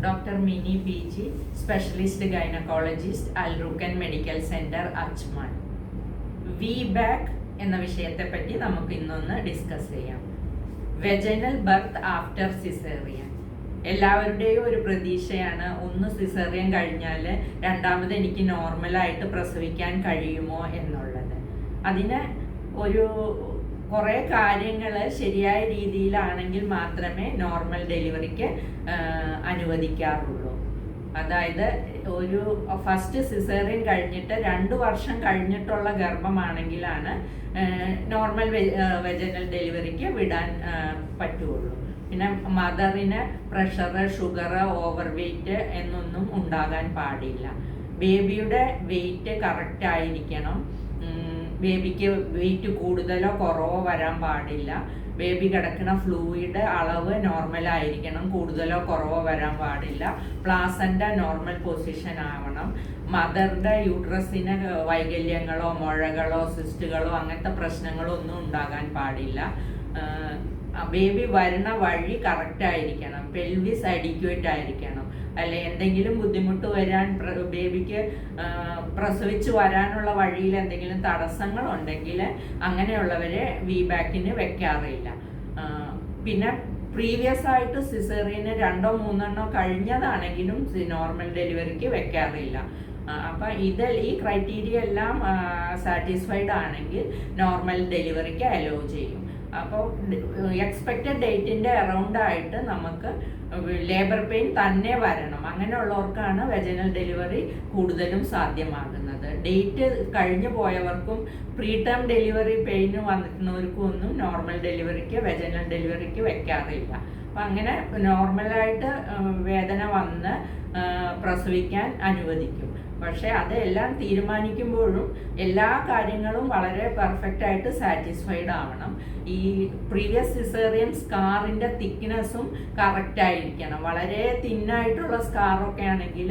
Doctor Mini PG, specialist gynaecologist, Al Rukun medical centre, Ajman. VBAC എന്ന വിഷയത്തെ പറ്റി നമുക്ക് ഇന്നൊന്ന് ഡിസ്കസ് ചെയ്യാം. Vaginal birth after caesarean. എല്ലാവരുടെയും ഒരു പ്രതീക്ഷയാണ്, ഒന്ന് സിസേറിയൻ കഴിഞ്ഞാൽ രണ്ടാമത് എനിക്ക് നോർമലായിട്ട് പ്രസവിക്കാൻ കഴിയുമോ എന്നുള്ളത്. അതിന് കുറേ കാര്യങ്ങൾ ശരിയായ രീതിയിലാണെങ്കിൽ മാത്രമേ നോർമൽ ഡെലിവറിക്ക് അനുവദിക്കാറുള്ളൂ. അതായത് ഒരു ഫസ്റ്റ് സിസേറിയൻ കഴിഞ്ഞിട്ട് 2 വർഷം കഴിഞ്ഞിട്ടുള്ള ഗർഭമാണെങ്കിലാണ് നോർമൽ വെജൈനൽ ഡെലിവറിക്ക് വിടാൻ പറ്റുള്ളൂ. പിന്നെ മദറിന് പ്രഷർ, ഷുഗർ, ഓവർ വെയ്റ്റ് എന്നൊന്നും ഉണ്ടാകാൻ പാടില്ല. ബേബിയുടെ വെയ്റ്റ് കറക്റ്റ് ആയിരിക്കണം. ബേബിക്ക് വെയിറ്റ് കൂടുതലോ കുറവോ വരാൻ പാടില്ല. ബേബി കിടക്കുന്ന ഫ്ലൂയിഡ് അളവ് നോർമൽ ആയിരിക്കണം, കൂടുതലോ കുറവോ വരാൻ പാടില്ല. പ്ലാസൻ്റ നോർമൽ പൊസിഷൻ ആവണം. മദറിൻ്റെ യൂട്രസിന് വൈകല്യങ്ങളോ മുഴകളോ സിസ്റ്റുകളോ അങ്ങനത്തെ പ്രശ്നങ്ങളോ ഒന്നും ഉണ്ടാകാൻ പാടില്ല. ബേബി വരുന്ന വഴി കറക്റ്റ് ആയിരിക്കണം. പെൽവിസ് അഡിക്വേറ്റ് ആയിരിക്കണം. അല്ലെ എന്തെങ്കിലും ബുദ്ധിമുട്ട് വരാൻ, ബേബിക്ക് പ്രസവിച്ച് വരാനുള്ള വഴിയിൽ എന്തെങ്കിലും തടസ്സങ്ങൾ ഉണ്ടെങ്കിൽ അങ്ങനെയുള്ളവരെ VBACന് വെക്കാറില്ല. പിന്നെ പ്രീവിയസ് ആയിട്ട് സിസേറിയന് 2 or 3 കഴിഞ്ഞതാണെങ്കിലും നോർമൽ ഡെലിവറിക്ക് വെക്കാറില്ല. അപ്പം ഈ ക്രൈറ്റീരിയ എല്ലാം സാറ്റിസ്ഫൈഡ് ആണെങ്കിൽ നോർമൽ ഡെലിവറിക്ക് അലോ ചെയ്യും. അപ്പോൾ എക്സ്പെക്റ്റഡ് ഡേറ്റിൻ്റെ അറൗണ്ട് ആയിട്ട് നമുക്ക് ലേബർ പെയിൻ തന്നെ വരണം. അങ്ങനെയുള്ളവർക്കാണ് വെജൈനൽ ഡെലിവറി കൂടുതലും സാധ്യമാകുന്നത്. ഡേറ്റ് കഴിഞ്ഞു പോയവർക്കും പ്രീ ടേം ഡെലിവറി പെയിന് വന്നിട്ടുള്ളവർക്കും ഒന്നും നോർമൽ ഡെലിവറിക്ക് വെജൈനൽ ഡെലിവറിക്ക് വെക്കാറില്ല. അപ്പം അങ്ങനെ നോർമലായിട്ട് വേദന വന്ന് പ്രസവിക്കാൻ അനുവദിക്കും. പക്ഷേ അതെല്ലാം തീരുമാനിക്കുമ്പോഴും എല്ലാ കാര്യങ്ങളും വളരെ പെർഫെക്റ്റ് ആയിട്ട് സാറ്റിസ്ഫൈഡ് ആവണം. ഈ പ്രീവിയസ് സിസേറിയൻ സ്കാറിൻ്റെ തിക്നെസ്സും കറക്റ്റ് ആയിരിക്കണം. വളരെ തിന്നായിട്ടുള്ള സ്കാറൊക്കെ ആണെങ്കിൽ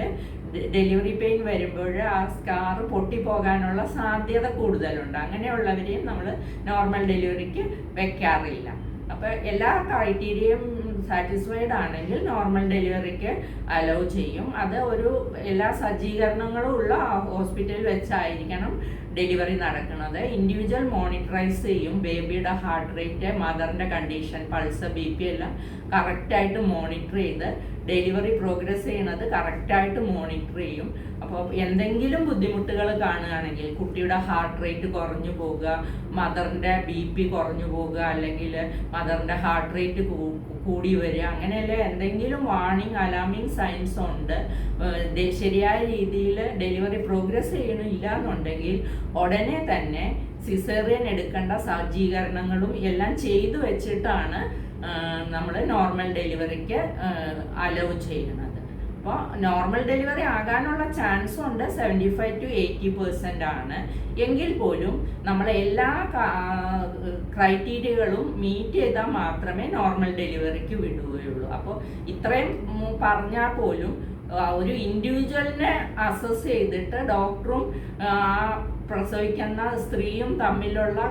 ഡെലിവറി പെയിൻ വരുമ്പോൾ ആ സ്കാർ പൊട്ടിപ്പോകാനുള്ള സാധ്യത കൂടുതലുണ്ട്. അങ്ങനെയുള്ളവരെയും നമ്മൾ നോർമൽ ഡെലിവറിക്ക് വെക്കാറില്ല. അപ്പോൾ എല്ലാ ക്രൈറ്റീരിയയും സാറ്റിസ്ഫൈഡ് ആണെങ്കിൽ നോർമൽ ഡെലിവറിക്ക് അലോ ചെയ്യും. അത് എല്ലാ സജ്ജീകരണങ്ങളും ഉള്ള ഹോസ്പിറ്റലിൽ വെച്ചായിരിക്കണം ഡെലിവറി നടക്കുന്നത്. ഇൻഡിവിജ്വൽ മോണിറ്ററൈസ് ചെയ്യും. ബേബിയുടെ ഹാർട്ട് റേറ്റ്, മദറിൻ്റെ കണ്ടീഷൻ, പൾസ്, BP എല്ലാം കറക്റ്റായിട്ട് മോണിറ്റർ ചെയ്ത് ഡെലിവറി പ്രോഗ്രസ് ചെയ്യണത് കറക്റ്റായിട്ട് മോണിറ്റർ ചെയ്യും. അപ്പോൾ എന്തെങ്കിലും ബുദ്ധിമുട്ടുകൾ കാണുകയാണെങ്കിൽ, കുട്ടിയുടെ ഹാർട്ട് റേറ്റ് കുറഞ്ഞു പോകുക, മദറിൻ്റെ BP കുറഞ്ഞു പോകുക, അല്ലെങ്കിൽ മദറിൻ്റെ ഹാർട്ട് റേറ്റ് കൂടി വരിക, അങ്ങനെയല്ല എന്തെങ്കിലും വാർണിംഗ് അലാമിങ് സൈൻസ് ഉണ്ട്, ശരിയായ രീതിയിൽ ഡെലിവറി പ്രോഗ്രസ് ചെയ്യണില്ല എന്നുണ്ടെങ്കിൽ ഉടനെ തന്നെ സിസേറിയൻ എടുക്കേണ്ട സജ്ജീകരണങ്ങളും എല്ലാം ചെയ്തു വെച്ചിട്ടാണ് നമ്മൾ നോർമൽ ഡെലിവറിക്ക് അലോ ചെയ്യുന്നത്. അപ്പോൾ നോർമൽ ഡെലിവറി ആകാനുള്ള ചാൻസ് ഉണ്ട് 75 to 80% ആണ്. എങ്കിൽ പോലും നമ്മൾ എല്ലാ ക്രൈറ്റീരിയകളും മീറ്റ് ചെയ്താൽ മാത്രമേ നോർമൽ ഡെലിവറിക്ക് വിടുകയുള്ളൂ. അപ്പോൾ ഇത്രയും പറഞ്ഞാൽ പോലും ഒരു ഇൻഡിവിജ്വലിനെ അസസ് ചെയ്തിട്ട് ഡോക്ടറും പ്രസവിക്കുന്ന സ്ത്രീയും തമ്മിലുള്ള